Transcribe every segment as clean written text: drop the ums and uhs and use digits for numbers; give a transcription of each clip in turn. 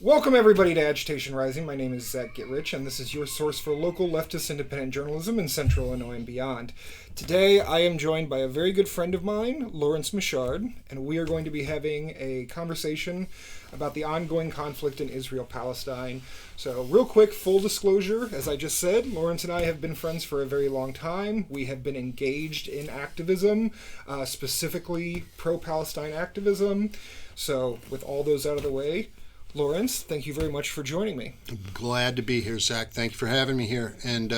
Welcome, everybody, to Agitation Rising. My name is Zach Gitrich, and this is your source for local leftist independent journalism in Central Illinois and beyond. Today, I am joined by a very good friend of mine, Lawrence Maushard, and we are going to be having a conversation about the ongoing conflict in Israel-Palestine. So, real quick, full disclosure, as I just said, Lawrence and I have been friends for a very long time. We have been engaged in activism, specifically pro-Palestine activism. So, with all those out of the way, Lawrence, thank you very much for joining me. I'm glad to be here, Zach. Thank you for having me here. And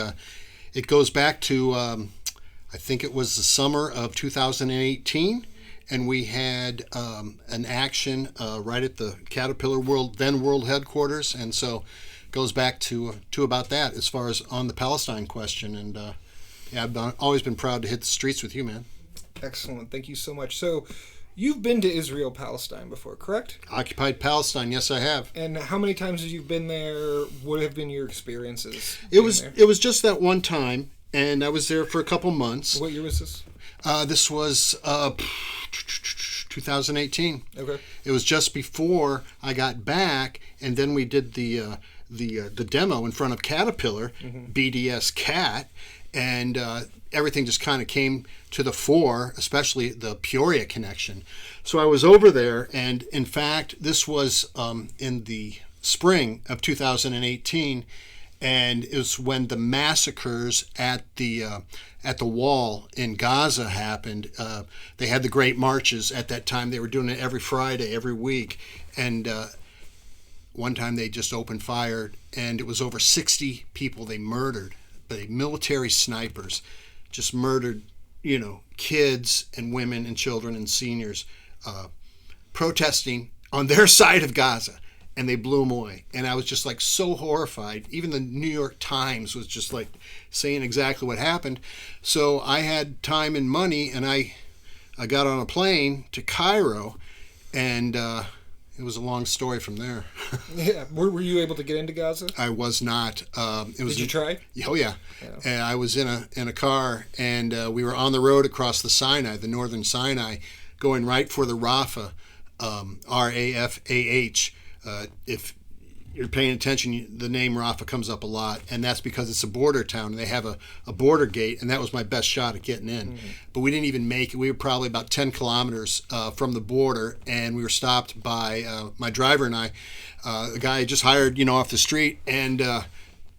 it goes back to, I think it was the summer of 2018, and we had an action right at the Caterpillar World headquarters. And so it goes back to about that as far as on the Palestine question. And I've always been proud to hit the streets with you, man. Excellent. Thank you so much. So, you've been to Israel-Palestine before, correct? Occupied Palestine, yes, I have. And how many times have you been there? What have been your experiences? It was just that one time, and I was there for a couple months. What year was this? This was 2018. Okay. It was just before I got back, and then we did the demo in front of Caterpillar, BDS Cat, and everything just kind of came to the fore, especially the Peoria connection. So I was over there, and in fact, this was in the spring of 2018, and it was when the massacres at the wall in Gaza happened. They had the great marches at that time. They were doing it every Friday, every week, and one time they just opened fire, and it was over 60 people they murdered. The military snipers just murdered, kids and women and children and seniors protesting on their side of Gaza, and they blew them away. And I was just like so horrified. Even the New York Times was just like saying exactly what happened. So I had time and money, and I got on a plane to Cairo, and it was a long story from there. Yeah. Were you able to get into Gaza? I was not. Did you try? Oh, yeah. And I was in a car, and we were on the road across the Sinai, the northern Sinai, going right for the Rafah, R-A-F-A-H. If you're paying attention, the name Rafah comes up a lot, and that's because it's a border town, and they have a border gate, and that was my best shot at getting in. But we didn't even make it. We were probably about 10 kilometers from the border, and we were stopped by my driver and I, a guy I just hired, off the street, and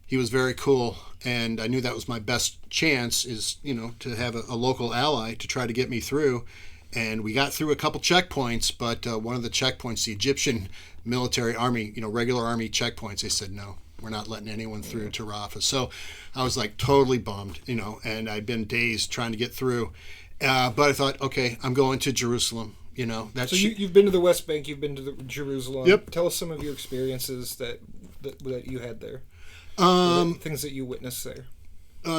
he was very cool, and I knew that was my best chance is, to have a local ally to try to get me through. And we got through a couple checkpoints, but one of the checkpoints, the Egyptian military army, regular army checkpoints, they said, no, we're not letting anyone through to Rafah. So I was like totally bummed, and I'd been days trying to get through. But I thought, okay, I'm going to Jerusalem, That's So you've been to the West Bank, you've been to Jerusalem. Yep. Tell us some of your experiences that you had there. Things that you witnessed there.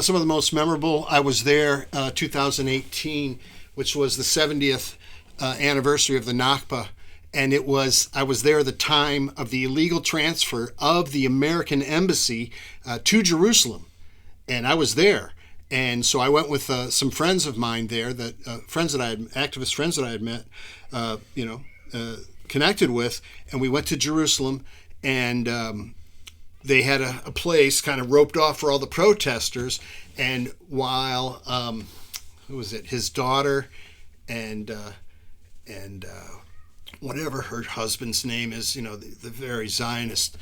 Some of the most memorable, I was there 2018, which was the 70th anniversary of the Nakba. And I was there at the time of the illegal transfer of the American embassy to Jerusalem. And I was there. And so I went with some friends of mine there, activist friends that I had met, connected with. And we went to Jerusalem, and they had a place kind of roped off for all the protesters. And while, who was it? His daughter and whatever her husband's name is, the very Zionist,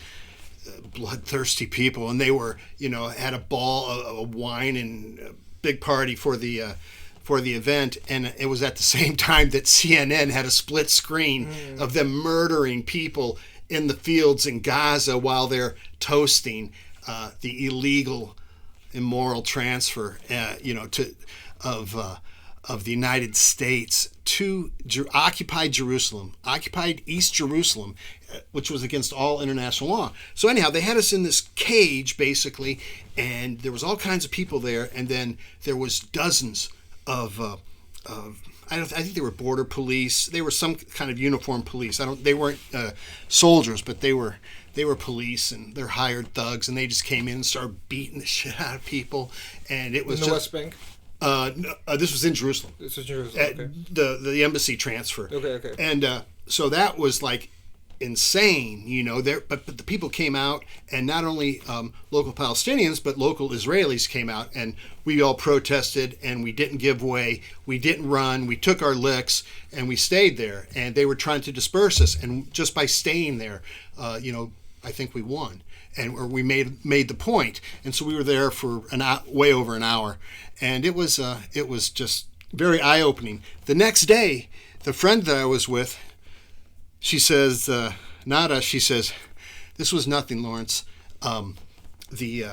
bloodthirsty people, and they were, had a ball of wine and a big party for the event, and it was at the same time that CNN had a split screen of them murdering people in the fields in Gaza while they're toasting the illegal, immoral transfer, of the United States to occupied East Jerusalem, which was against all international law. So anyhow, they had us in this cage, basically, and there was all kinds of people there, and then there was dozens of I think they were border police. They were some kind of uniformed police. They weren't soldiers, but they were police, and they're hired thugs, and they just came in and started beating the shit out of people, and it was in the West Bank. This was in Jerusalem. This was Jerusalem. Okay. The embassy transfer. Okay. And so that was like insane, but the people came out, and not only local Palestinians, but local Israelis came out, and we all protested, and we didn't give way, we didn't run, we took our licks, and we stayed there, and they were trying to disperse us, and just by staying there, I think we won, or we made the point, and so we were there for way over an hour, and it was just very eye-opening. The next day, the friend that I was with, she says, Nada, she says, this was nothing, Lawrence. The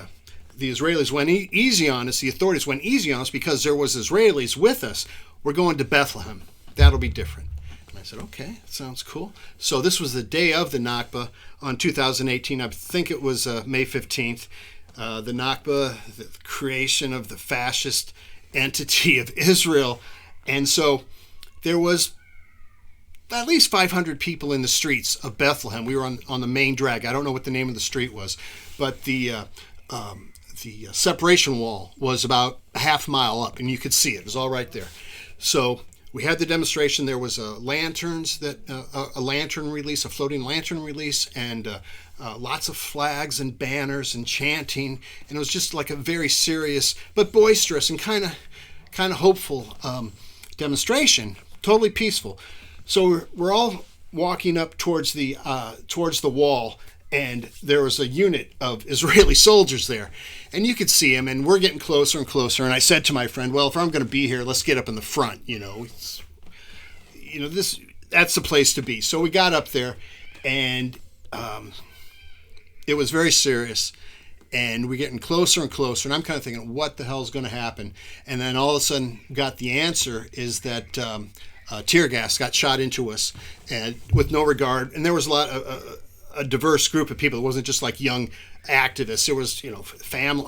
Israelis went easy on us. The authorities went easy on us because there was Israelis with us. We're going to Bethlehem. That'll be different. And I said, okay, sounds cool. So this was the day of the Nakba on 2018. I think it was May 15th. The Nakba, the creation of the fascist entity of Israel. And so there was at least 500 people in the streets of Bethlehem. We were on the main drag. I don't know what the name of the street was, but the separation wall was about a half mile up, and you could see it. It was all right there. So we had the demonstration. There was a lantern release, a floating lantern release, and lots of flags and banners and chanting. And it was just like a very serious but boisterous and kind of hopeful demonstration. Totally peaceful. So we're all walking up towards the wall, and there was a unit of Israeli soldiers there, and you could see them, and we're getting closer and closer. And I said to my friend, "Well, if I'm going to be here, let's get up in the front. That's the place to be." So we got up there, and it was very serious. And we're getting closer and closer, and I'm kind of thinking, what the hell is going to happen? And then all of a sudden, got the answer is that tear gas got shot into us, and with no regard. And there was a diverse group of people. It wasn't just like young activists. There was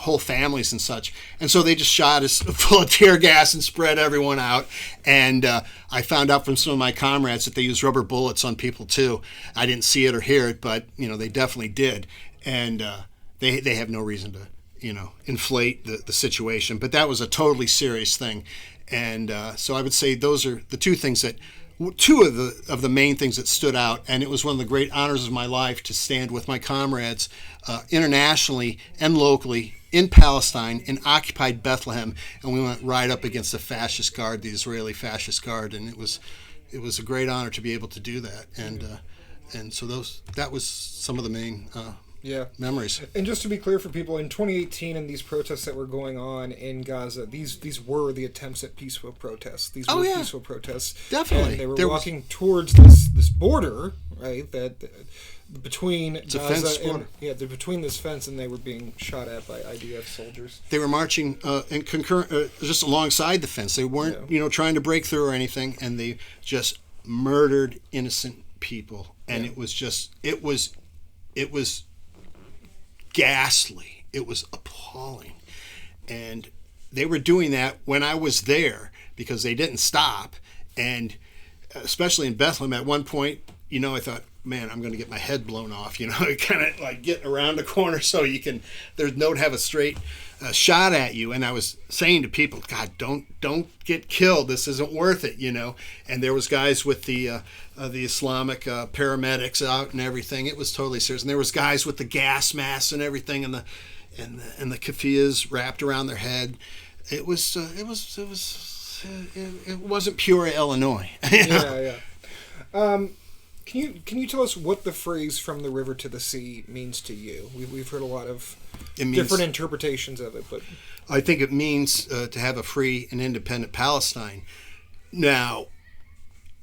whole families and such. And so they just shot us full of tear gas and spread everyone out. And I found out from some of my comrades that they used rubber bullets on people too. I didn't see it or hear it, but they definitely did. And they have no reason to inflate the situation. But that was a totally serious thing. And so I would say those are the two of the main things that stood out. And it was one of the great honors of my life to stand with my comrades internationally and locally in Palestine, in occupied Bethlehem, and we went right up against the fascist guard, the Israeli fascist guard, and it was a great honor to be able to do that. And so that was some of the main memories. And just to be clear for people, in 2018 and these protests that were going on in Gaza, these were the attempts at peaceful protests. These were peaceful protests. Definitely. And they were walking towards this border, right, that between Gaza and between this fence, and they were being shot at by IDF soldiers. They were marching in just alongside the fence. They weren't trying to break through or anything, and they just murdered innocent people. And it was ghastly. It was appalling. And they were doing that when I was there because they didn't stop. And especially in Bethlehem, at one point, I thought, man, I'm going to get my head blown off. Kind of like getting around the corner so there's no to have a straight shot at you. And I was saying to people, God, don't get killed. This isn't worth it, And there was guys with the Islamic paramedics out and everything. It was totally serious. And there was guys with the gas masks and everything, and the keffiyehs wrapped around their head. It wasn't Peoria, Illinois. Yeah. Can you tell us what the phrase "from the river to the sea" means to you? We've heard a lot of different interpretations of it, but I think it means to have a free and independent Palestine. Now,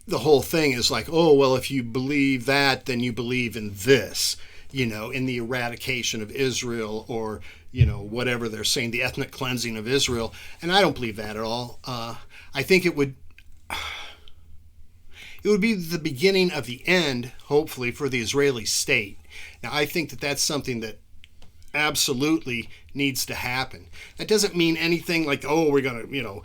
the whole thing is like, oh, well, if you believe that, then you believe in this, in the eradication of Israel, or whatever they're saying, the ethnic cleansing of Israel. And I don't believe that at all. I think it would be the beginning of the end, hopefully, for the Israeli state. Now, I think that that's something that absolutely needs to happen. That doesn't mean anything like, oh, we're going to,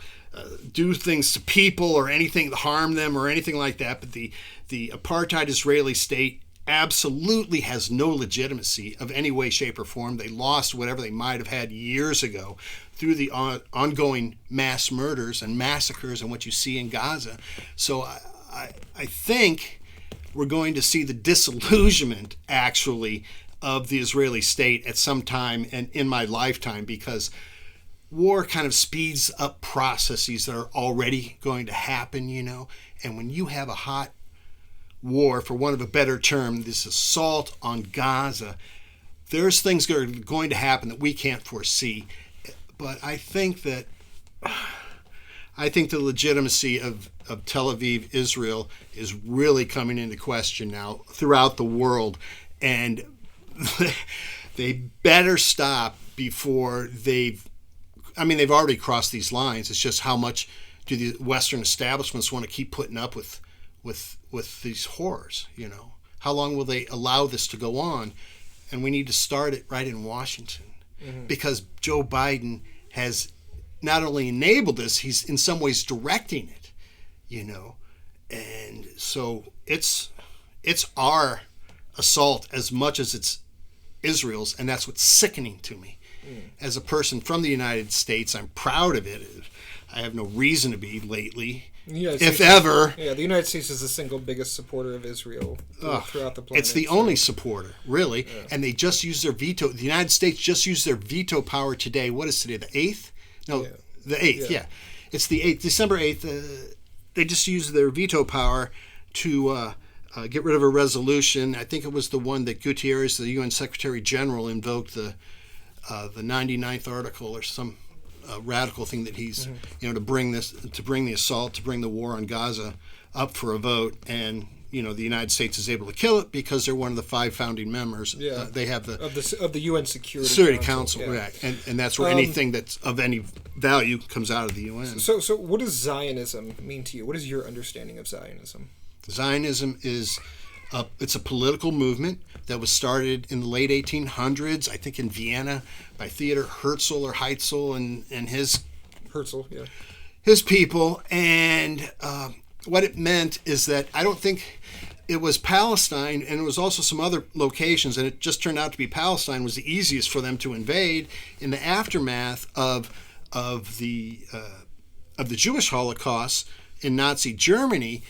do things to people or anything to harm them or anything like that. But the apartheid Israeli state absolutely has no legitimacy of any way, shape, or form. They lost whatever they might have had years ago through the ongoing mass murders and massacres and what you see in Gaza. So I think we're going to see the disillusionment, actually, of the Israeli state at some time and in my lifetime, because war kind of speeds up processes that are already going to happen, And when you have a hot war, for want of a better term, this assault on Gaza, there's things that are going to happen that we can't foresee. But I think the legitimacy of Tel Aviv, Israel, is really coming into question now throughout the world. And they better stop before they've already crossed these lines. It's just how much do the Western establishments want to keep putting up with these horrors, How long will they allow this to go on? And we need to start it right in Washington, because Joe Biden has not only enabled this, he's in some ways directing it, And so it's our assault as much as it's Israel's, and that's what's sickening to me. As a person from the United States, I'm proud of it. I have no reason to be lately, if ever. Yeah, the United States is the single biggest supporter of Israel throughout the planet. It's the only supporter, really. Yeah. And they just used their veto. The United States just used their veto power today. What is today, the 8th? No, the 8th, yeah. It's the 8th, December 8th. They just used their veto power to get rid of a resolution. I think it was the one that Gutierrez, the UN Secretary General, invoked the 99th article or some radical thing that he's, to bring the assault, to bring the war on Gaza up for a vote, and the United States is able to kill it because they're one of the 5 founding members. Yeah, they have of the UN Security Council, right? And that's where anything that's of any value comes out of the UN. So what does Zionism mean to you? What is your understanding of Zionism? Zionism is it's a political movement that was started in the late 1800s, I think in Vienna, by Theodor Herzl and his his people. And what it meant is that I don't think it was Palestine, and it was also some other locations, and it just turned out to be Palestine was the easiest for them to invade in the aftermath of the Jewish Holocaust in Nazi Germany.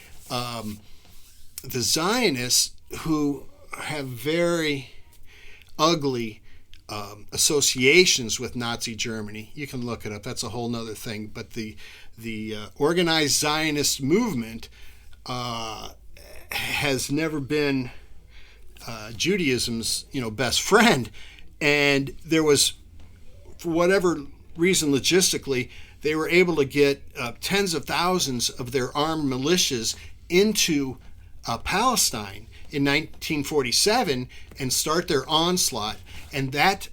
The Zionists, who have very ugly associations with Nazi Germany, you can look it up. That's a whole nother thing. But the organized Zionist movement has never been Judaism's best friend, and there was, for whatever reason, logistically, they were able to get tens of thousands of their armed militias into Palestine in 1947 and start their onslaught. And that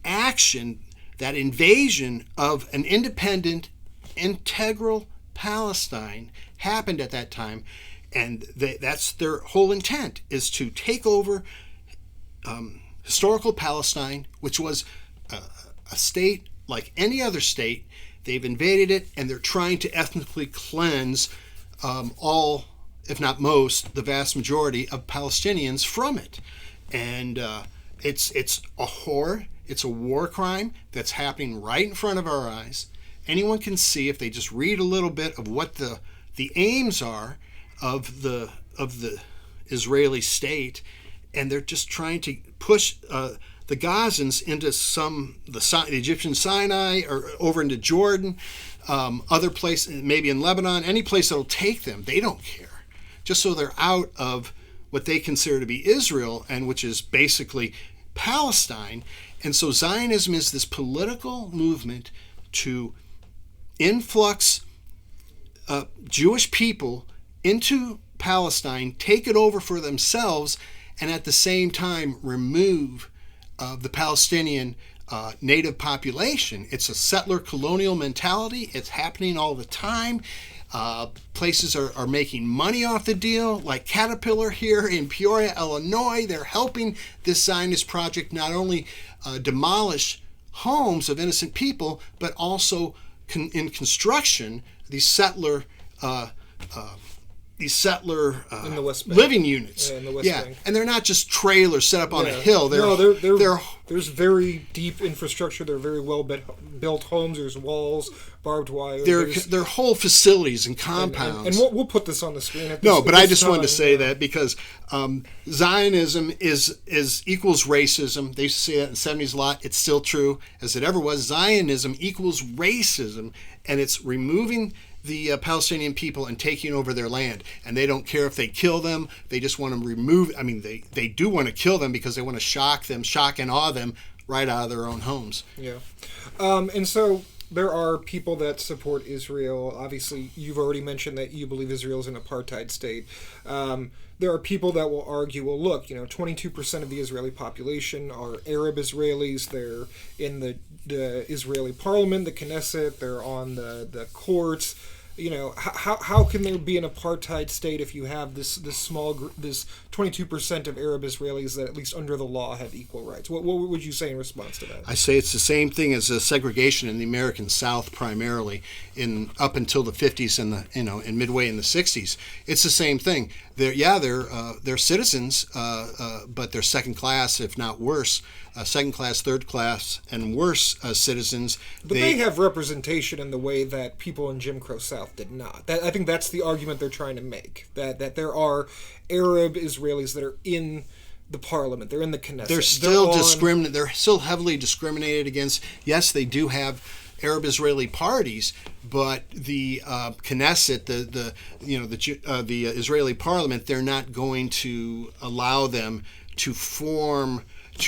action, that invasion of an independent, integral Palestine happened at that time. And that's their whole intent, is to take over historical Palestine, which was a state like any other state. They've invaded it, and they're trying to ethnically cleanse all, if not most, the vast majority of Palestinians from it. And it's a horror. It's a war crime that's happening right in front of our eyes. Anyone can see, if they just read a little bit of what the aims are of the Israeli state, and they're just trying to push the Gazans into the Egyptian Sinai or over into Jordan, other place, maybe in Lebanon, any place that'll take them. They don't care. Just so they're out of what they consider to be Israel, and which is basically Palestine. And so Zionism is this political movement to influx Jewish people into Palestine, take it over for themselves, and at the same time remove the Palestinian native population. It's a settler colonial mentality. It's happening all the time. Places are making money off the deal, like Caterpillar here in Peoria, Illinois. They're helping this Zionist project not only demolish homes of innocent people, but also in construction, these settler in the West Bank. living units. Yeah, in the West Bank. And they're not just trailers set up on a hill. They're There's very deep infrastructure. They're very well built homes. There's walls, barbed wire. They're whole facilities and compounds. And we'll put this on the screen. But I just wanted to say that because Zionism is equals racism. They used to say that in the 70s a lot. It's still true as it ever was. Zionism equals racism, and it's removing the Palestinian people and taking over their land. And they don't care if they kill them. They just want to remove. I mean, they do want to kill them because they want to shock and awe them right out of their own homes. Yeah. And so there are people that support Israel. Obviously, you've already mentioned that you believe Israel is an apartheid state. There are people that will argue, well, look, 22% of the Israeli population are Arab Israelis. They're in the Israeli parliament, the Knesset. They're on the courts. How can there be an apartheid state if you have this 22% of Arab Israelis that at least under the law have equal rights? What would you say in response to that? I say it's the same thing as segregation in the American South, primarily up until the 50s and and midway in the 60s. It's the same thing. They're citizens, but they're second class, if not worse. Second class, third class, and worse citizens. But they have representation in the way that people in Jim Crow South did not. I think that's the argument they're trying to make. That there are Arab Israelis that are in the parliament. They're in the Knesset. They're still discriminated. They're still heavily discriminated against. Yes, they do have Arab Israeli parties, but the Knesset, the Israeli parliament, they're not going to allow them to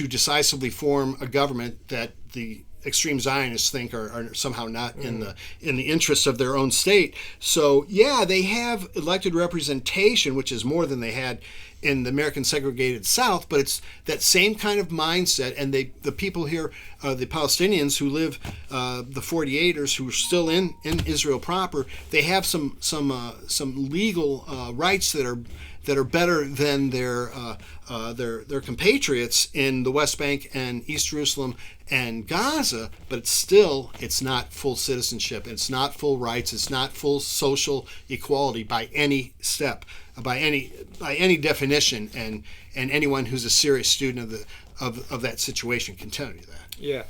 decisively form a government that the extreme Zionists think are somehow not in the interests of their own state. So they have elected representation, which is more than they had in the American segregated South, but it's that same kind of mindset. And the people here, the Palestinians who live, the 48ers who are still in Israel proper, they have some legal rights that are better than their compatriots in the West Bank and East Jerusalem and Gaza, but it's not full citizenship. It's not full rights. It's not full social equality by any step, by any definition. And anyone who's a serious student of that situation can tell you that. Yeah.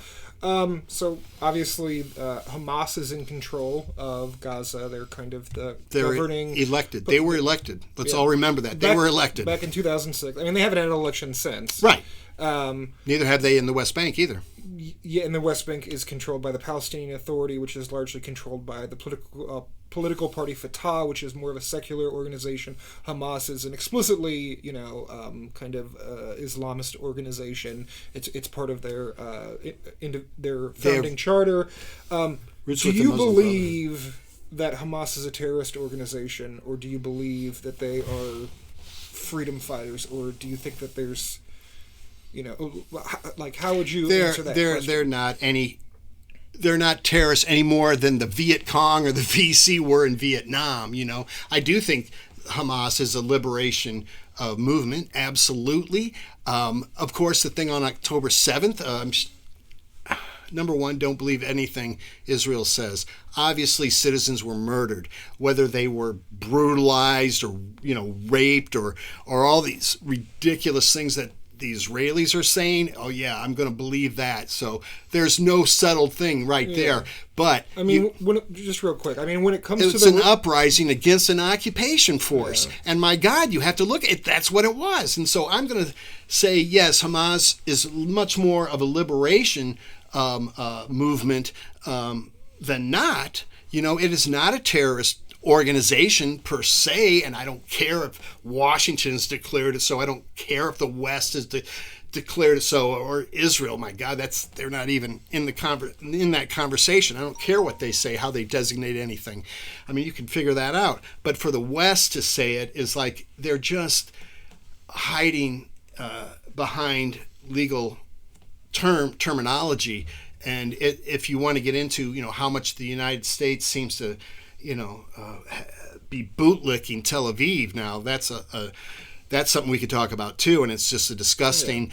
So obviously, Hamas is in control of Gaza. They're kind of they're governing. Elected. They were elected. Let's all remember that. They were elected. Back in 2006. I mean, they haven't had an election since. Right. Neither have they in the West Bank either. Yeah, and the West Bank is controlled by the Palestinian Authority, which is largely controlled by the political party Fatah, which is more of a secular organization. Hamas is an explicitly, kind of Islamist organization. It's part of their founding charter. Do you believe that Hamas is a terrorist organization, or do you believe that they are freedom fighters, or do you think that there's how would you answer that question? They're not terrorists any more than the Viet Cong or the VC were in Vietnam. I do think Hamas is a liberation movement, absolutely. Of course, the thing on October 7th, number one, don't believe anything Israel says. Obviously, citizens were murdered, whether they were brutalized or raped or all these ridiculous things that the Israelis are saying. Oh yeah, I'm going to believe that. So there's no settled thing there. But just real quick, when it comes to it's an uprising against an occupation force, and my God, you have to look at it. That's what it was. And so I'm going to say yes, Hamas is much more of a liberation movement than not. It is not a terrorist organization per se, and I don't care if Washington's declared it so. I don't care if the West has declared it so, or Israel. My God, they're not even in that conversation. I don't care what they say, how they designate anything. You can figure that out. But for the West to say it is like they're just hiding behind legal terminology. And if you want to get into how much the United States seems to be bootlicking Tel Aviv now, that's something we could talk about too, and it's just a disgusting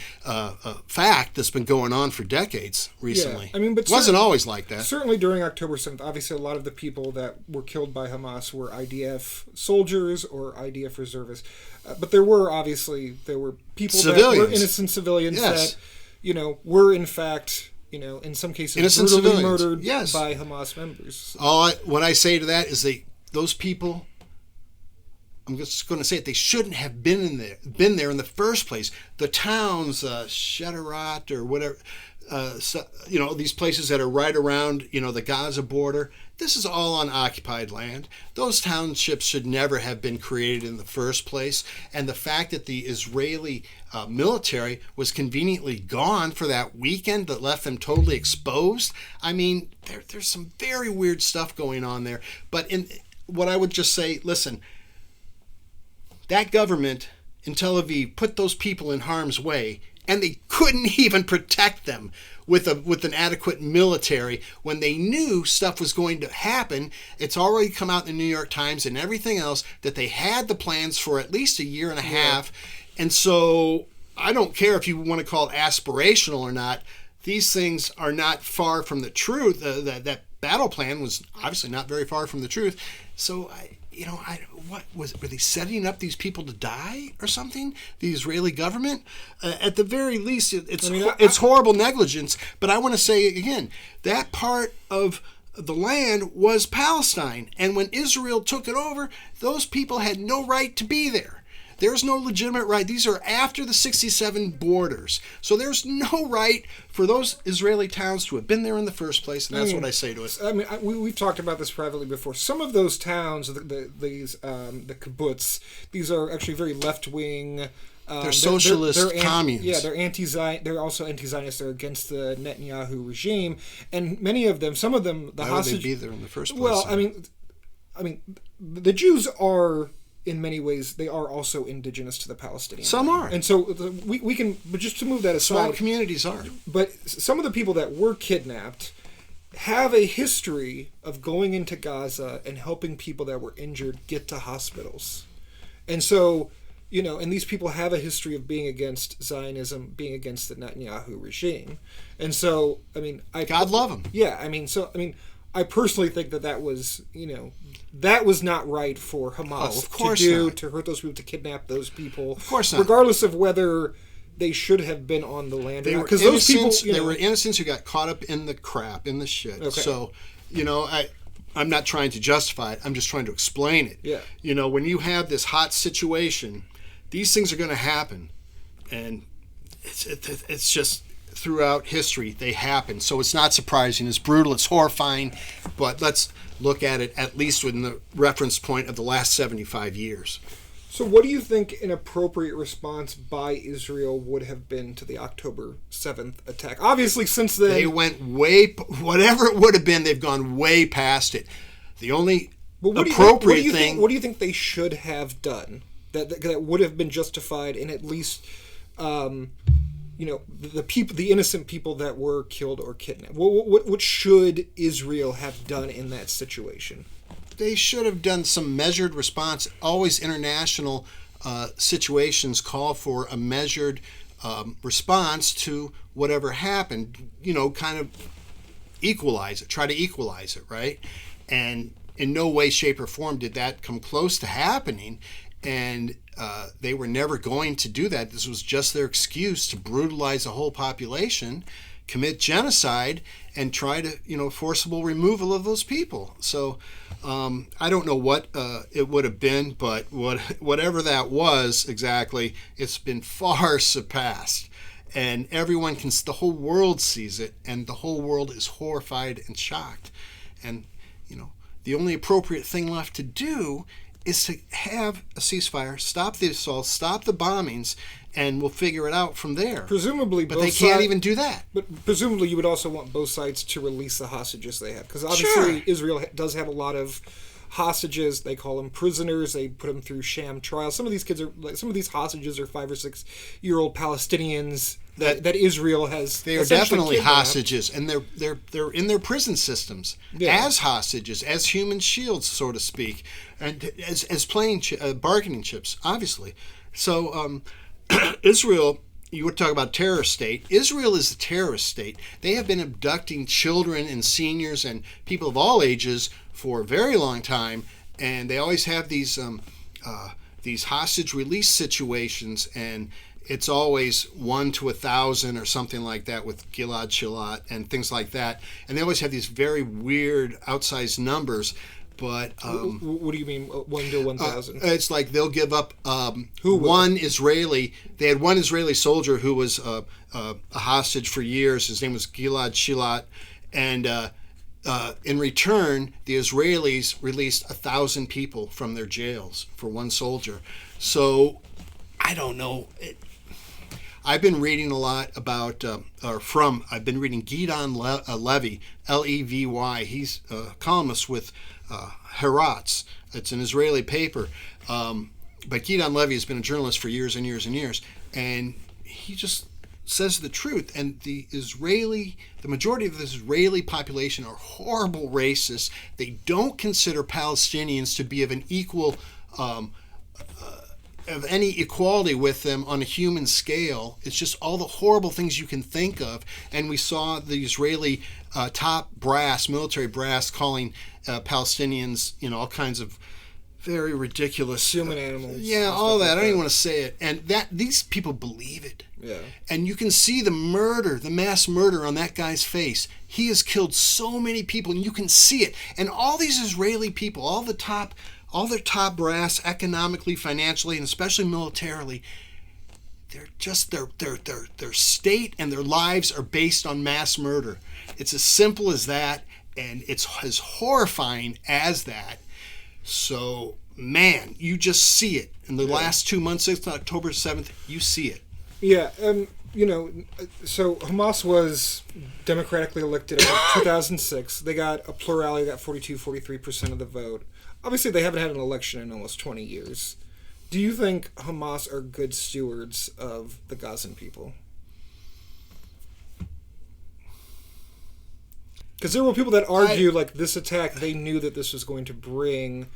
fact that's been going on for decades recently. But it wasn't always like that. Certainly during October 7th, obviously a lot of the people that were killed by Hamas were IDF soldiers or IDF reservists, but there were people civilians. that were innocent civilians that were in fact, in some cases Innocent brutally civilians. murdered Yes. by Hamas members. What I say to that is those people, I'm just going to say it, they shouldn't have been there in the first place. The towns, Shederat or whatever, these places that are right around, the Gaza border, this is all on occupied land. Those townships should never have been created in the first place. And the fact that the Israeli military was conveniently gone for that weekend that left them totally exposed. I mean, there's some very weird stuff going on there. But what I would just say, listen, that government in Tel Aviv put those people in harm's way, and they couldn't even protect them with an adequate military when they knew stuff was going to happen. It's already come out in the New York Times and everything else that they had the plans for at least a year and a half. And so I don't care if you want to call it aspirational or not. These things are not far from the truth. That battle plan was obviously not very far from the truth. So were they setting up these people to die or something? The Israeli government, at the very least, it's horrible negligence. But I want to say again, that part of the land was Palestine, and when Israel took it over, those people had no right to be there. There's no legitimate right. These are after the 67 borders. So there's no right for those Israeli towns to have been there in the first place, and that's what I say to it. I mean, we've talked about this privately before. Some of those towns, the kibbutz, these are actually very left-wing. They're socialist communes. Yeah, they're anti-Zionist. They're also anti-Zionist. They're against the Netanyahu regime, and many of them, some of them, Why would they be there in the first place? Well, I mean, the Jews are, in many ways, they are also indigenous to the Palestinians. Some are. And so we can, but just to move that aside. Small communities are. But some of the people that were kidnapped have a history of going into Gaza and helping people that were injured get to hospitals. And so, and these people have a history of being against Zionism, being against the Netanyahu regime. And so, I mean, God love them. Yeah, I personally think that was, that was not right for Hamas to do, to hurt those people, to kidnap those people. Of course not. Regardless of whether they should have been on the land. They were innocents. They were innocents who got caught up in the crap, in the shit. Okay. So, I'm not trying to justify it. I'm just trying to explain it. Yeah. When you have this hot situation, these things are going to happen, and it's just throughout history they happen. So it's not surprising. It's brutal. It's horrifying. But let's look at it at least within the reference point of the last 75 years. So what do you think an appropriate response by Israel would have been to the October 7th attack? Obviously, since then... They went whatever it would have been, they've gone way past it. The only appropriate thing... What do you think they should have done that would have been justified in at least... the innocent people that were killed or kidnapped? What should Israel have done in that situation? They should have done some measured response. Always international situations call for a measured response to whatever happened. Kind of equalize it, try to equalize it, right? And in no way, shape, or form did that come close to happening. And they were never going to do that. This was just their excuse to brutalize the whole population, commit genocide, and try to, forcible removal of those people. So I don't know what it would have been, but whatever that was exactly, it's been far surpassed. And the whole world sees it, and the whole world is horrified and shocked. And, the only appropriate thing left to do is to have a ceasefire, stop the assaults, stop the bombings, and we'll figure it out from there. Presumably, but they can't even do that. But presumably, you would also want both sides to release the hostages they have, because obviously Israel does have a lot of hostages. They call them prisoners. They put them through sham trials. Some of these hostages are 5 or 6 year old Palestinians that Israel has. They are definitely hostages, and they're in their prison systems as hostages, as human shields, so to speak, and as bargaining chips, obviously. So Israel. You would talk about terrorist state. Israel is a terrorist state. They have been abducting children and seniors and people of all ages for a very long time, and they always have these hostage release situations, and it's always 1 to 1,000 or something like that with Gilad Shalit and things like that. And they always have these very weird outsized numbers. But what do you mean 1 to 1,000? It's like they'll give up one Israeli. They had one Israeli soldier who was a hostage for years. His name was Gilad Shalit, and in return, the Israelis released 1,000 people from their jails for one soldier. So I don't know. I've been reading a lot about, I've been reading Gidon Levy, Levy. He's a columnist with Haaretz. It's an Israeli paper. But Gidon Levy has been a journalist for years and years and years. And he just says the truth. And the majority of the Israeli population are horrible racists. They don't consider Palestinians to be of an equal of any equality with them on a human scale. It's just all the horrible things you can think of. And we saw the Israeli top brass, military brass, calling Palestinians, all kinds of very ridiculous human animals. Yeah, all that. I don't even want to say it. And that these people believe it. Yeah. And you can see the murder, the mass murder on that guy's face. He has killed so many people, and you can see it. And all these Israeli people, all their top brass, economically, financially, and especially militarily, they're just their state and their lives are based on mass murder. It's as simple as that, and it's as horrifying as that. So, man, you just see it. In the last 2 months, since October 7th, you see it. Yeah, so Hamas was democratically elected in 2006. They got a plurality, got 43% of the vote. Obviously, they haven't had an election in almost 20 years. Do you think Hamas are good stewards of the Gazan people? Because there were people that argue, this attack, they knew that this was going to bring,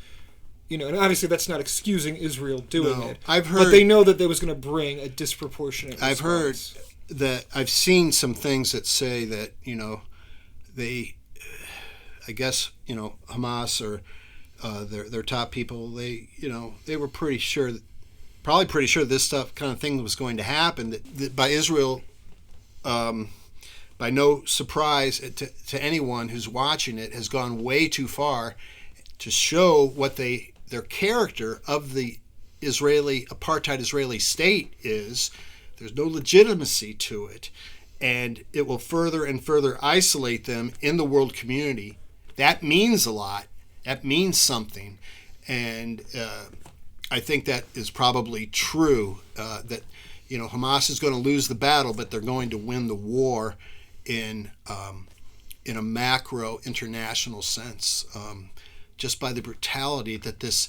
and obviously that's not excusing Israel doing it. But they know that there was going to bring a disproportionate response. I've heard that, I've seen some things that say that, they, I guess, Hamas or their top people, they were pretty sure, probably pretty sure this kind of thing was going to happen, that by Israel, by no surprise to anyone who's watching it, has gone way too far to show what their character of the apartheid Israeli state is. There's no legitimacy to it, and it will further and further isolate them in the world community. That means a lot. That means something, and I think that is probably true. That Hamas is going to lose the battle, but they're going to win the war in a macro international sense, just by the brutality that this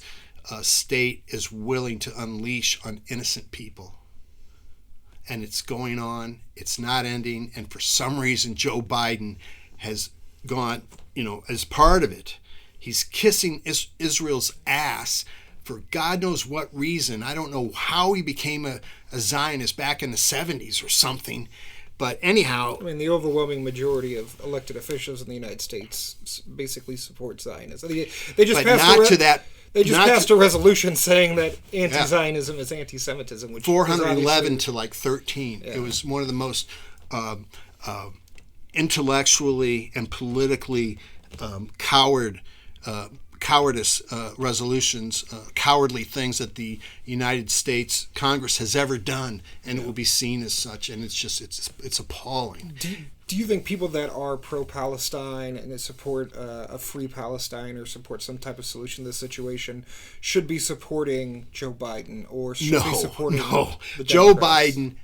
state is willing to unleash on innocent people. And it's going on. It's not ending. And for some reason, Joe Biden has gone, as part of it. He's kissing Israel's ass for God knows what reason. I don't know how he became a Zionist back in the 70s or something. But anyhow... the overwhelming majority of elected officials in the United States basically support Zionism. They just passed a resolution saying that anti-Zionism is anti-Semitism. Which 411 to 13. Yeah. It was one of the most intellectually and politically cowardice resolutions, cowardly things that the United States Congress has ever done, and it will be seen as such, and it's appalling. Do you think people that are pro-Palestine and that support a free Palestine or support some type of solution to this situation should be supporting Joe Biden, or should be supporting the Democrats? Joe Biden,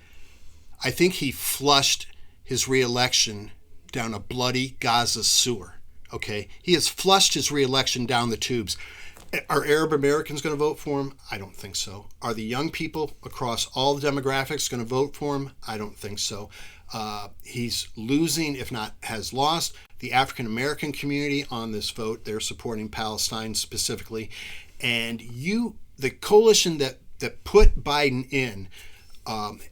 I think he flushed his re-election down a bloody Gaza sewer. Okay, he has flushed his re-election down the tubes. Are Arab Americans going to vote for him? I don't think so. Are the young people across all the demographics going to vote for him? I don't think so. He's losing, if not has lost, the African American community on this vote. They're supporting Palestine specifically. And the coalition that put Biden in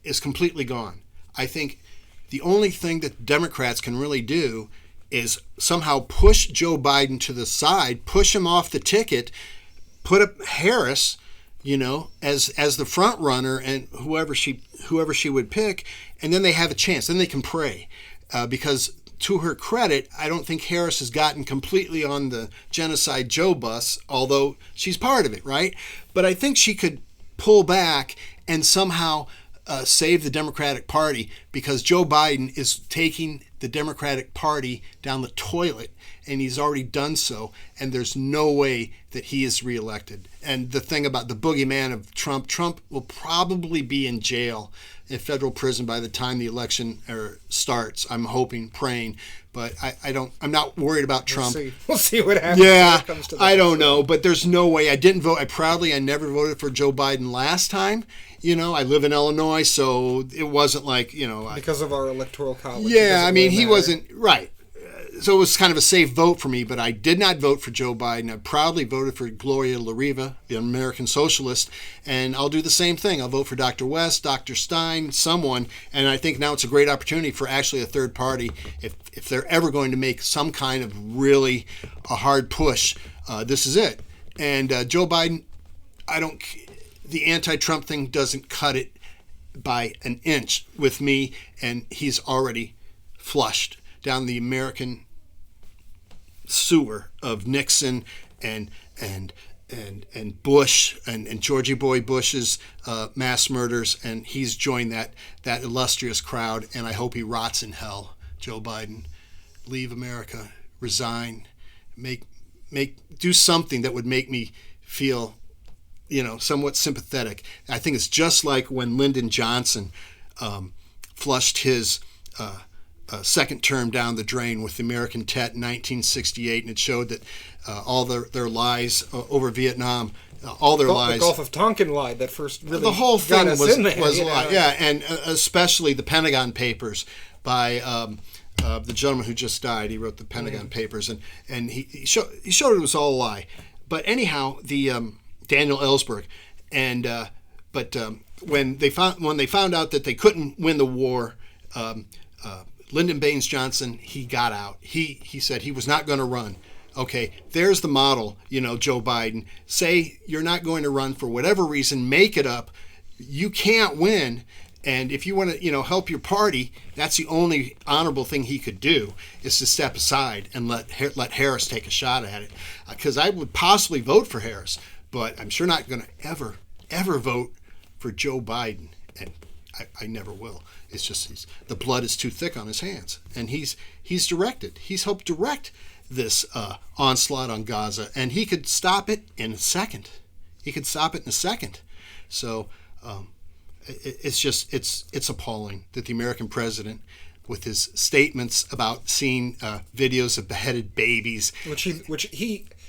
is completely gone. I think the only thing that Democrats can really do is somehow push Joe Biden to the side, push him off the ticket, put up Harris, as the front runner, and whoever she would pick, and then they have a chance. Then they can pray, because to her credit, I don't think Harris has gotten completely on the genocide Joe bus, although she's part of it, right? But I think she could pull back and somehow save the Democratic Party, because Joe Biden is taking the Democratic Party down the toilet, and he's already done so, and there's no way that he is reelected. And the thing about the boogeyman of Trump will probably be in jail, in federal prison, by the time the election starts. I'm hoping, praying, but I'm not worried about Trump. We'll see what happens. Yeah, when it comes to that. I don't know, but there's no way. I didn't vote. I never voted for Joe Biden last time. I live in Illinois, so it wasn't like, because of our electoral college. Yeah, I mean, he wasn't right. So it was kind of a safe vote for me, but I did not vote for Joe Biden. I proudly voted for Gloria La Riva, the American socialist, and I'll do the same thing. I'll vote for Dr. West, Dr. Stein, someone, and I think now it's a great opportunity for actually a third party, if they're ever going to make some kind of really a hard push. This is it. And Joe Biden, the anti-Trump thing doesn't cut it by an inch with me, and he's already flushed down the American sewer of Nixon and Bush and Georgie Boy Bush's mass murders, and he's joined that illustrious crowd, and I hope he rots in hell. Joe Biden, leave America, resign, do something that would make me feel, somewhat sympathetic. I think it's just like when Lyndon Johnson flushed his second term down the drain with the American Tet in 1968, and it showed that all their lies over Vietnam, all their lies. The Gulf of Tonkin lie that first really the whole thing got us was in there, a lie. Yeah, and especially the Pentagon Papers by the gentleman who just died. He wrote the Pentagon Papers, and he showed it was all a lie. But anyhow, the Daniel Ellsberg, and when they found out that they couldn't win the war. Lyndon Baines Johnson, he got out. He said he was not going to run. Okay, there's the model, Joe Biden. Say you're not going to run for whatever reason, make it up. You can't win. And if you want to, help your party, that's the only honorable thing he could do, is to step aside and let Harris take a shot at it. Because I would possibly vote for Harris, but I'm sure not going to ever vote for Joe Biden. And I never will. It's just the blood is too thick on his hands, and he's helped direct this onslaught on Gaza, and he could stop it in a second. So it's appalling that the American president, with his statements about seeing videos of beheaded babies,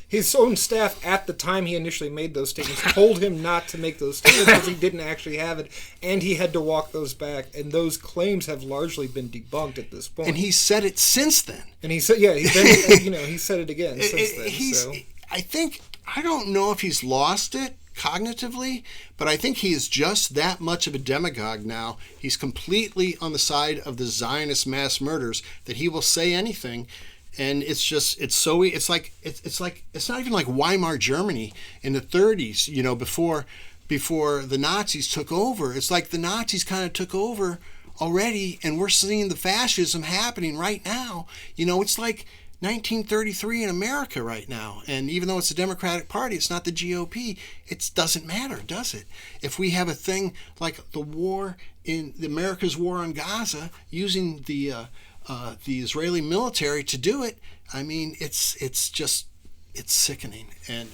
his own staff at the time he initially made those statements told him not to make those statements because he didn't actually have it, and he had to walk those back, and those claims have largely been debunked at this point. And he's said it since then. And he said, he said it again since then. I don't know if he's lost it cognitively, but I think he is just that much of a demagogue now. He's completely on the side of the Zionist mass murders that he will say anything. And it's not even like Weimar Germany in the 30s, before the Nazis took over. It's like the Nazis kind of took over already, and we're seeing the fascism happening right now. It's like 1933 in America right now. And even though it's the Democratic Party, it's not the GOP. It doesn't matter, does it? If we have a thing like America's war on Gaza, using the Israeli military to do it, I mean, it's sickening, and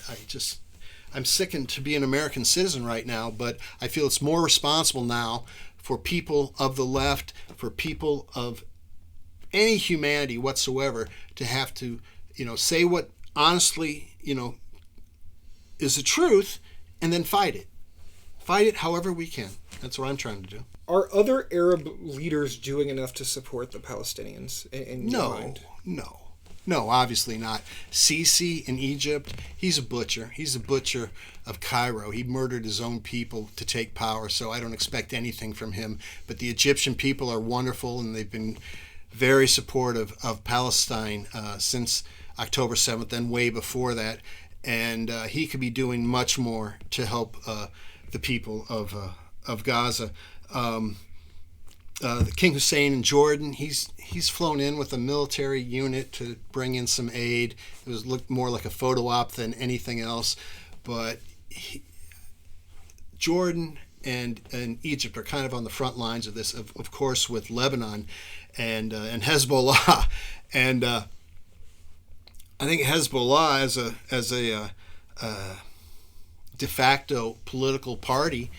I'm sickened to be an American citizen right now. But I feel it's more responsible now for people of the left, for people of any humanity whatsoever, to have to, say what honestly, is the truth, and then fight it however we can. That's what I'm trying to do. Are other Arab leaders doing enough to support the Palestinians in your mind? No, obviously not. Sisi in Egypt, he's a butcher. He's a butcher of Cairo. He murdered his own people to take power, so I don't expect anything from him. But the Egyptian people are wonderful, and they've been very supportive of Palestine since October 7th and way before that. and he could be doing much more to help the people of Gaza. King Hussein in Jordan, he's flown in with a military unit to bring in some aid. It looked more like a photo op than anything else, but Jordan and Egypt are kind of on the front lines of this, of course, with Lebanon and Hezbollah, and I think Hezbollah as a de facto political party,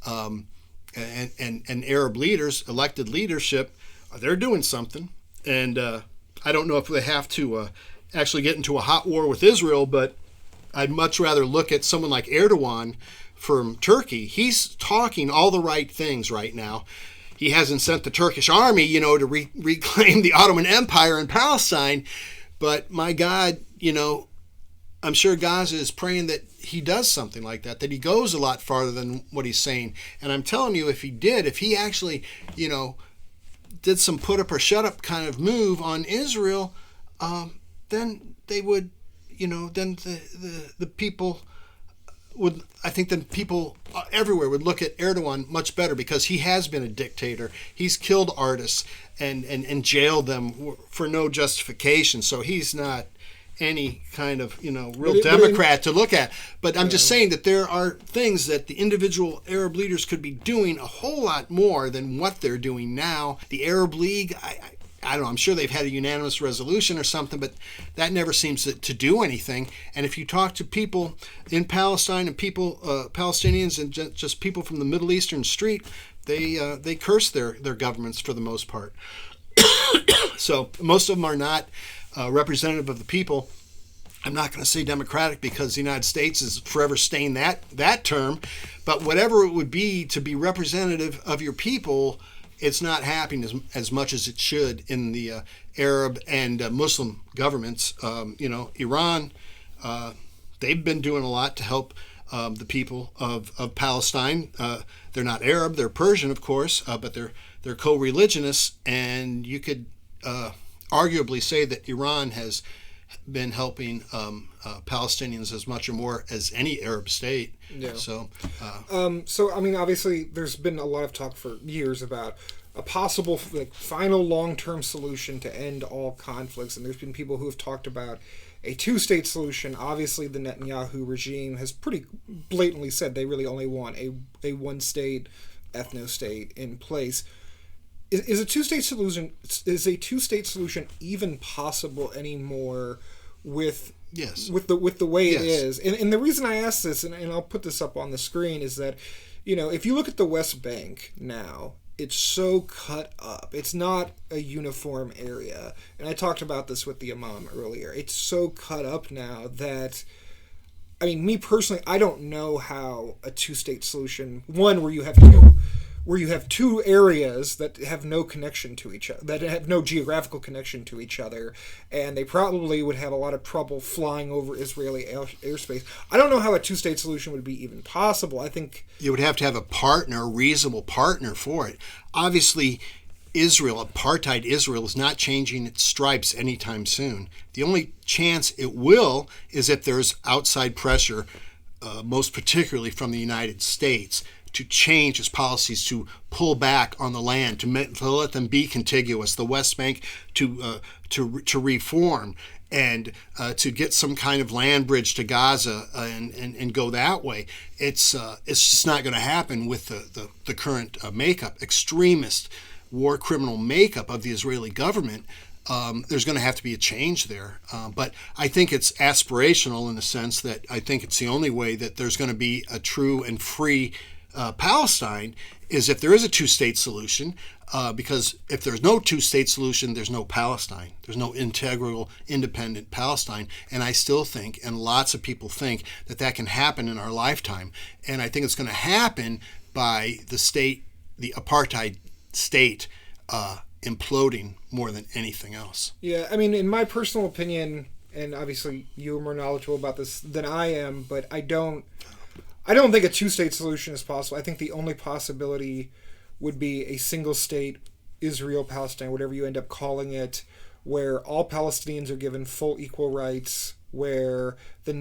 and Arab leaders, elected leadership, they're doing something, and I don't know if they have to actually get into a hot war with Israel, but I'd much rather look at someone like Erdogan from Turkey. He's talking all the right things right now. He hasn't sent the Turkish army, to reclaim the Ottoman Empire in Palestine. But my God, I'm sure Gaza is praying that he does something like that he goes a lot farther than what he's saying. And I'm telling you, if he actually, did some put up or shut up kind of move on Israel, then they would, then the people would, I think then people everywhere would look at Erdogan much better, because he has been a dictator. He's killed artists and jailed them for no justification. So he's not any kind of real Democrat to look at. But I'm just saying that there are things that the individual Arab leaders could be doing a whole lot more than what they're doing now. The Arab League, I don't know, I'm sure they've had a unanimous resolution or something, but that never seems to do anything. And if you talk to people in Palestine and people, Palestinians and just people from the Middle Eastern street, they curse their governments for the most part. So most of them are not representative of the people. I'm not going to say democratic, because the United States is forever staying that term, but whatever it would be to be representative of your people, it's not happening as much as it should in the Arab and Muslim governments. Iran, they've been doing a lot to help the people of Palestine. They're not Arab, they're Persian, of course, but they're co-religionists, and you could arguably say that Iran has been helping Palestinians as much or more as any Arab state. Yeah. So I mean, obviously, there's been a lot of talk for years about a possible final long-term solution to end all conflicts, and there's been people who have talked about a two-state solution. Obviously, the Netanyahu regime has pretty blatantly said they really only want a one-state ethno-state in place. Is a two-state solution even possible anymore with the way it is? And the reason I ask this, and I'll put this up on the screen, is that if you look at the West Bank now, it's so cut up. It's not a uniform area, and I talked about this with the Imam earlier. It's so cut up now that, I mean, me personally, I don't know how a two-state solution, one where you have two areas that have no connection to each other, that have no geographical connection to each other, and they probably would have a lot of trouble flying over Israeli airspace. I don't know how a two-state solution would be even possible. I think you would have to have a reasonable partner for it. Obviously, apartheid Israel, is not changing its stripes anytime soon. The only chance it will is if there's outside pressure, most particularly from the United States, to change its policies, to pull back on the land, to let them be contiguous, the West Bank to reform, and to get some kind of land bridge to Gaza and go that way. It's just not going to happen with the current makeup, extremist war criminal makeup of the Israeli government. There's going to have to be a change there. But I think it's aspirational in the sense that I think it's the only way that there's going to be a true and free Palestine, is if there is a two-state solution, because if there's no two-state solution, there's no Palestine. There's no integral, independent Palestine. And I still think, and lots of people think, that can happen in our lifetime. And I think it's going to happen by the apartheid state, imploding more than anything else. Yeah, I mean, in my personal opinion, and obviously you are more knowledgeable about this than I am, but I don't think a two-state solution is possible. I think the only possibility would be a single-state Israel-Palestine, whatever you end up calling it, where all Palestinians are given full equal rights where the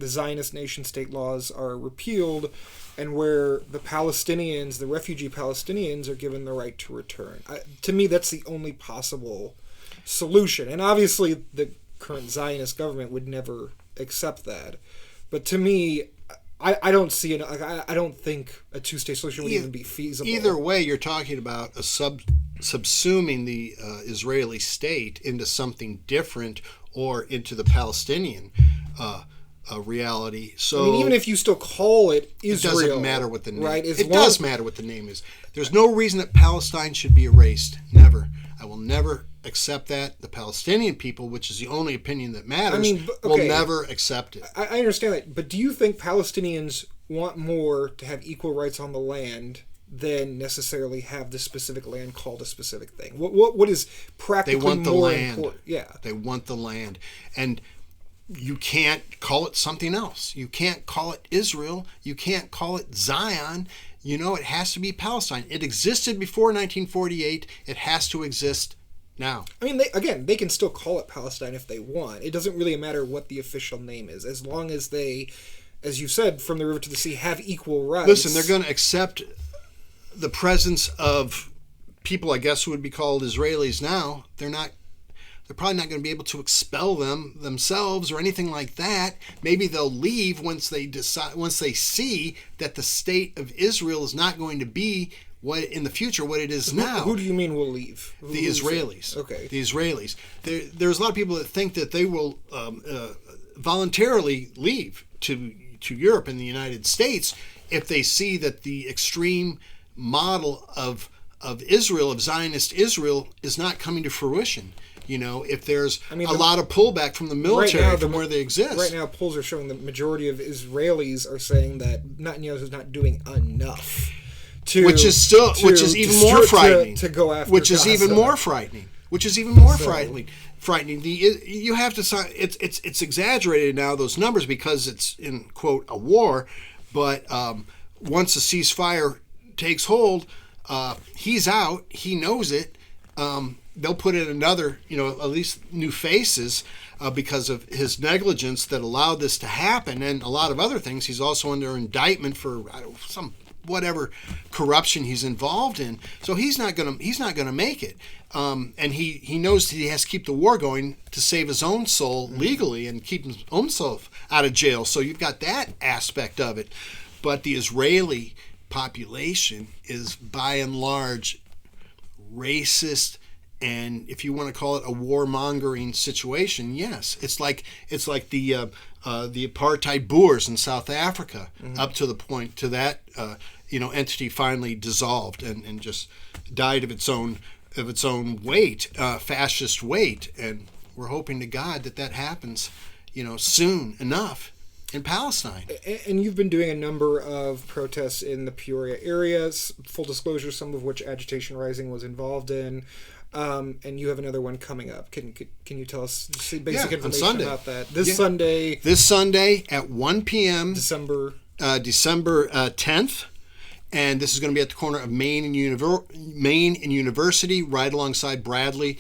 Zionist nation-state laws are repealed, and where the Palestinians, the refugee Palestinians, are given the right to return. To me, that's the only possible solution. And obviously, the current Zionist government would never accept that. But to me, I don't see it. I don't think a two-state solution would even be feasible. Either way, you're talking about subsuming the Israeli state into something different or into the Palestinian reality. So I mean, even if you still call it Israel, it doesn't matter what the name. Right? It does matter what the name is. There's no reason that Palestine should be erased. Never. I will never accept that. The Palestinian people, which is the only opinion that matters, will never accept it. I understand that, but do you think Palestinians want more to have equal rights on the land than necessarily have the specific land called a specific thing? What is practically they want the more land. important? Yeah, they want the land, and you can't call it something else. You can't call it Israel. You can't call it Zion. It has to be Palestine. It existed before 1948. It has to exist now. I mean, they can still call it Palestine if they want. It doesn't really matter what the official name is, as long as they, as you said, from the river to the sea, have equal rights. Listen, they're going to accept the presence of people, I guess, who would be called Israelis now. They're probably not going to be able to expel them themselves or anything like that. Maybe they'll leave once they see that the state of Israel is not going to be what in the future what it is now. Who do you mean will leave? The Israelis. Okay. The Israelis. There's a lot of people that think that they will voluntarily leave to Europe and the United States if they see that the extreme model of Israel, of Zionist Israel, is not coming to fruition. If there's a lot of pullback from the military from where they exist. Right now, polls are showing the majority of Israelis are saying that Netanyahu is not doing enough. Which is even more frightening. To go after Which is even more frightening. Frightening. You have to. It's exaggerated now, those numbers, because it's in quote a war. But once a ceasefire takes hold, he's out. He knows it. They'll put in another, at least new faces because of his negligence that allowed this to happen, and a lot of other things. He's also under indictment for some whatever corruption he's involved in. So he's not gonna make it. And he knows he has to keep the war going to save his own soul legally and keep his own self out of jail. So you've got that aspect of it. But the Israeli population is by and large racist, and if you want to call it a warmongering situation, yes, it's like the apartheid Boers in South Africa, up to the point to that entity finally dissolved and just died of its own weight, fascist weight, and we're hoping to God that happens, soon enough in Palestine. And you've been doing a number of protests in the Peoria areas. Full disclosure, some of which Agitation Rising was involved in. And you have another one coming up. Can you tell us basic information about that? This Sunday at 1 p.m. December 10th. And this is going to be at the corner of Main and University, right alongside Bradley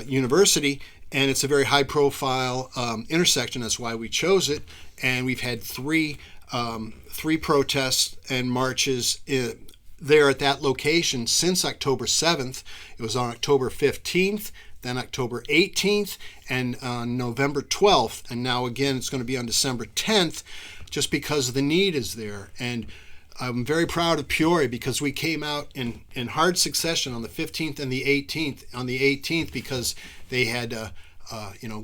University. And it's a very high-profile intersection. That's why we chose it. And we've had three protests and marches there at that location since October 7th. It was on October 15th, then October 18th, and on November 12th. And now again, it's going to be on December 10th, just because the need is there. And I'm very proud of Peoria because we came out in hard succession on the 15th and the 18th. On the 18th, because they had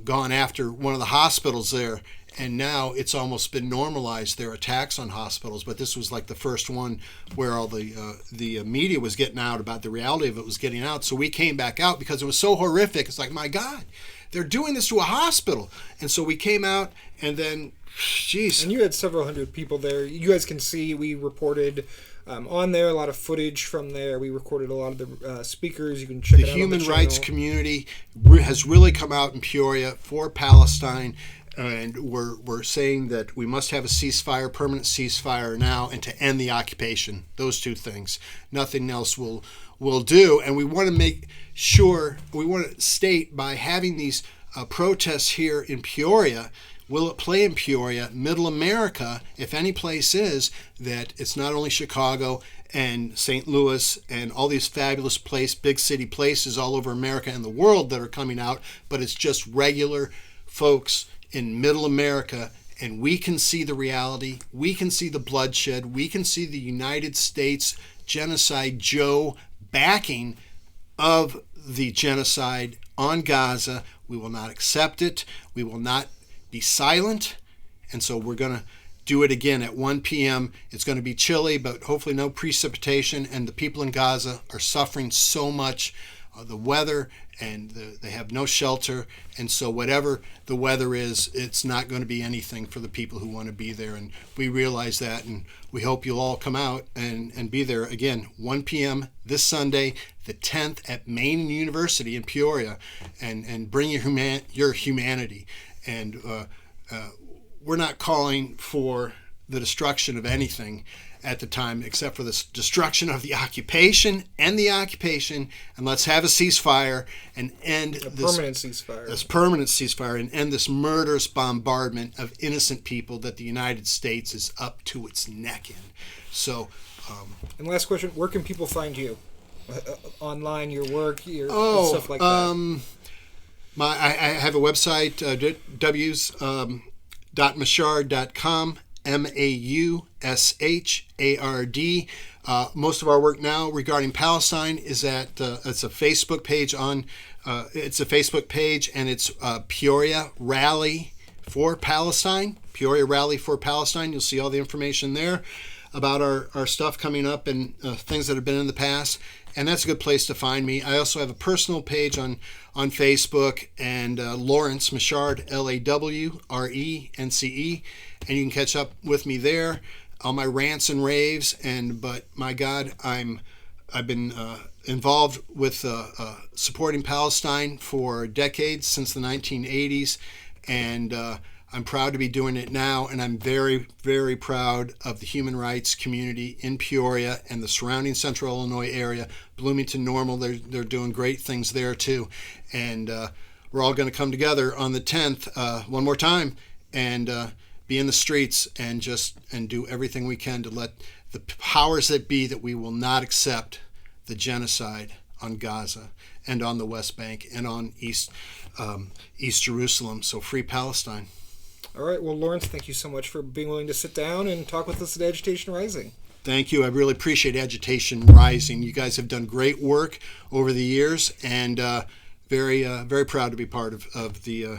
gone after one of the hospitals there, and now it's almost been normalized, their attacks on hospitals. But this was like the first one where all the media was getting out about the reality of it was getting out. So we came back out because it was so horrific. It's like, my God, they're doing this to a hospital. And so we came out, and then, jeez. And you had several hundred people there. You guys can see we reported on there a lot of footage from there. We recorded a lot of the speakers. You can check it out on the human channel. rights community has really come out in Peoria for Palestine. And we're saying that we must have a ceasefire, permanent ceasefire now, and to end the occupation. Those two things. Nothing else will do. And we want to make sure, we want to state by having these protests here in Peoria. Will it play in Peoria? Middle America, if any place is, that it's not only Chicago and St. Louis and all these fabulous big city places all over America and the world that are coming out, but it's just regular folks in Middle America, and we can see the reality, we can see the bloodshed, we can see the United States Genocide Joe backing of the genocide on Gaza. We will not accept it. We will not be silent. And so we're going to do it again at 1 p.m. It's going to be chilly, but hopefully no precipitation. And the people in Gaza are suffering so much. The weather, and they have no shelter. And so whatever the weather is, it's not going to be anything for the people who want to be there. And we realize that, and we hope you'll all come out and be there again, 1 p.m. this Sunday, the 10th at Maine University in Peoria, and bring your humanity. And we're not calling for the destruction of anything at the time except for the destruction of the occupation, and let's have a ceasefire and end this permanent ceasefire and end this murderous bombardment of innocent people that the United States is up to its neck in. So and last question, where can people find you? Online, your work, your stuff like that? I have a website, www.maushard.com, Maushard. Most of our work now regarding Palestine is at it's a Facebook page and it's Peoria Rally for Palestine. Peoria Rally for Palestine. You'll see all the information there about our stuff coming up and things that have been in the past. And that's a good place to find me. I also have a personal page on Facebook, and Lawrence Maushard, LAWRENCE, and you can catch up with me there on my rants and raves. But my God, I've been involved with supporting Palestine for decades, since the 1980s, and I'm proud to be doing it now, and I'm very, very proud of the human rights community in Peoria and the surrounding Central Illinois area. Bloomington, Normal, they're doing great things there too. And we're all going to come together on the 10th one more time and be in the streets and do everything we can to let the powers that be that we will not accept the genocide on Gaza and on the West Bank and on East Jerusalem. So free Palestine. All right. Well, Lawrence, thank you so much for being willing to sit down and talk with us at Agitation Rising. Thank you. I really appreciate Agitation Rising. You guys have done great work over the years, and very proud to be part of the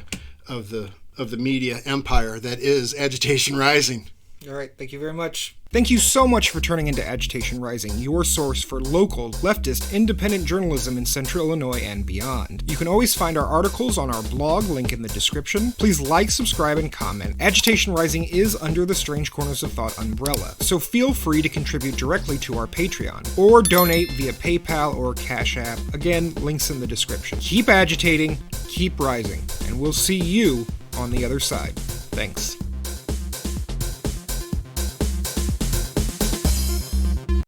media empire that is Agitation Rising. All right. Thank you very much. Thank you so much for turning into Agitation Rising, your source for local, leftist, independent journalism in Central Illinois and beyond. You can always find our articles on our blog, link in the description. Please like, subscribe, and comment. Agitation Rising is under the Strange Corners of Thought umbrella, so feel free to contribute directly to our Patreon, or donate via PayPal or Cash App. Again, links in the description. Keep agitating, keep rising, and we'll see you on the other side. Thanks.